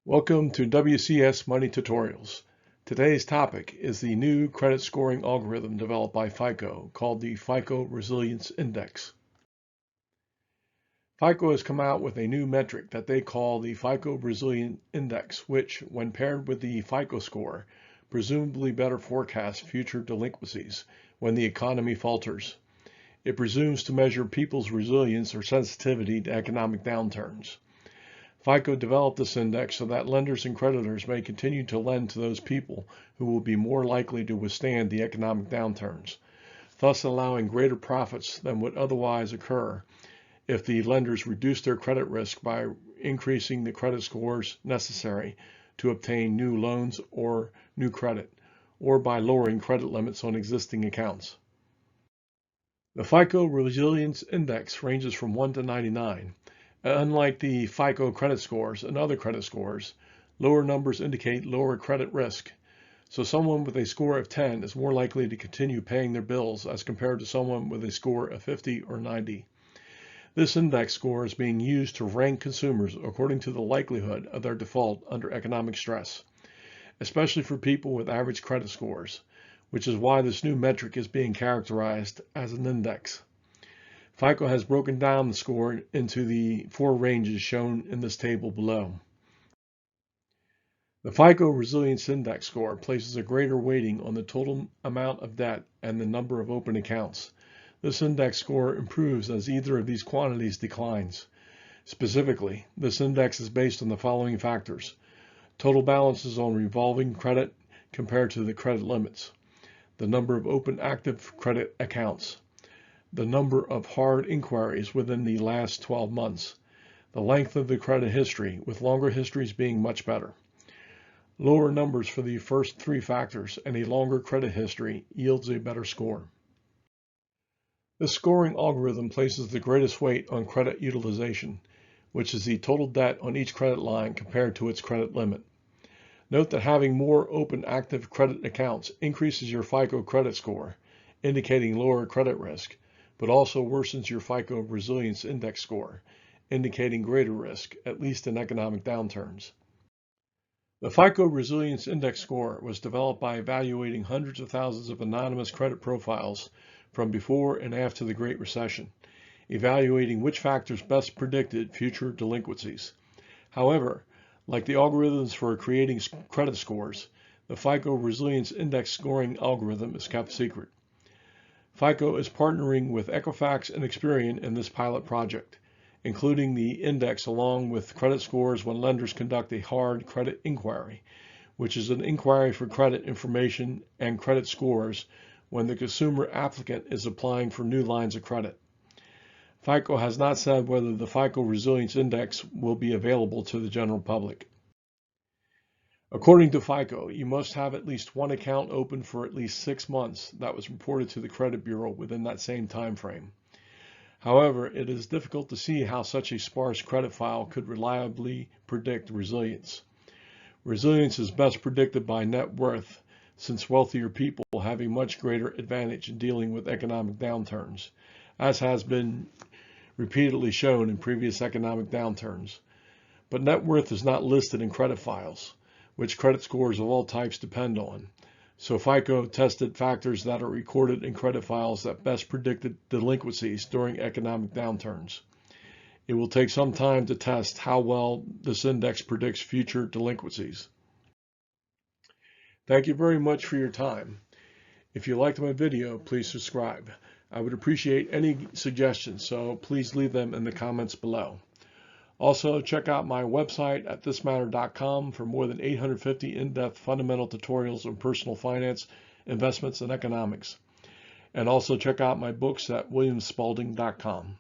Welcome to WCS Money Tutorials. Today's topic is the new credit scoring algorithm developed by FICO called the FICO Resilience Index. FICO has come out with a new metric that they call the FICO Resilience Index, which, when paired with the FICO score, presumably better forecasts future delinquencies when the economy falters. It presumes to measure people's resilience or sensitivity to economic downturns. FICO developed this index so that lenders and creditors may continue to lend to those people who will be more likely to withstand the economic downturns, thus allowing greater profits than would otherwise occur if the lenders reduced their credit risk by increasing the credit scores necessary to obtain new loans or new credit, or by lowering credit limits on existing accounts. The FICO Resilience Index ranges from 1 to 99. Unlike the FICO credit scores and other credit scores, lower numbers indicate lower credit risk. So someone with a score of 10 is more likely to continue paying their bills as compared to someone with a score of 50 or 90. This index score is being used to rank consumers according to the likelihood of their default under economic stress, especially for people with average credit scores, which is why this new metric is being characterized as an index. FICO has broken down the score into the four ranges shown in this table below. The FICO Resilience Index score places a greater weighting on the total amount of debt and the number of open accounts. This index score improves as either of these quantities declines. Specifically, this index is based on the following factors: total balances on revolving credit compared to the credit limits, the number of open active credit accounts, the number of hard inquiries within the last 12 months, the length of the credit history, with longer histories being much better. Lower numbers for the first three factors and a longer credit history yields a better score. The scoring algorithm places the greatest weight on credit utilization, which is the total debt on each credit line compared to its credit limit. Note that having more open active credit accounts increases your FICO credit score, indicating lower credit risk, but also worsens your FICO Resilience Index score, indicating greater risk, at least in economic downturns. The FICO Resilience Index score was developed by evaluating hundreds of thousands of anonymous credit profiles from before and after the Great Recession, evaluating which factors best predicted future delinquencies. However, like the algorithms for creating credit scores, the FICO Resilience Index scoring algorithm is kept secret. FICO is partnering with Equifax and Experian in this pilot project, including the index along with credit scores when lenders conduct a hard credit inquiry, which is an inquiry for credit information and credit scores when the consumer applicant is applying for new lines of credit. FICO has not said whether the FICO Resilience Index will be available to the general public. According to FICO, you must have at least one account open for at least 6 months that was reported to the credit bureau within that same time frame. However, it is difficult to see how such a sparse credit file could reliably predict resilience. Resilience is best predicted by net worth, since wealthier people have a much greater advantage in dealing with economic downturns, as has been repeatedly shown in previous economic downturns. But net worth is not listed in credit files, which credit scores of all types depend on. So FICO tested factors that are recorded in credit files that best predicted delinquencies during economic downturns. It will take some time to test how well this index predicts future delinquencies. Thank you very much for your time. If you liked my video, please subscribe. I would appreciate any suggestions, so please leave them in the comments below. Also, check out my website at thismatter.com for more than 850 in-depth fundamental tutorials on personal finance, investments, and economics. And also check out my books at williamspalding.com.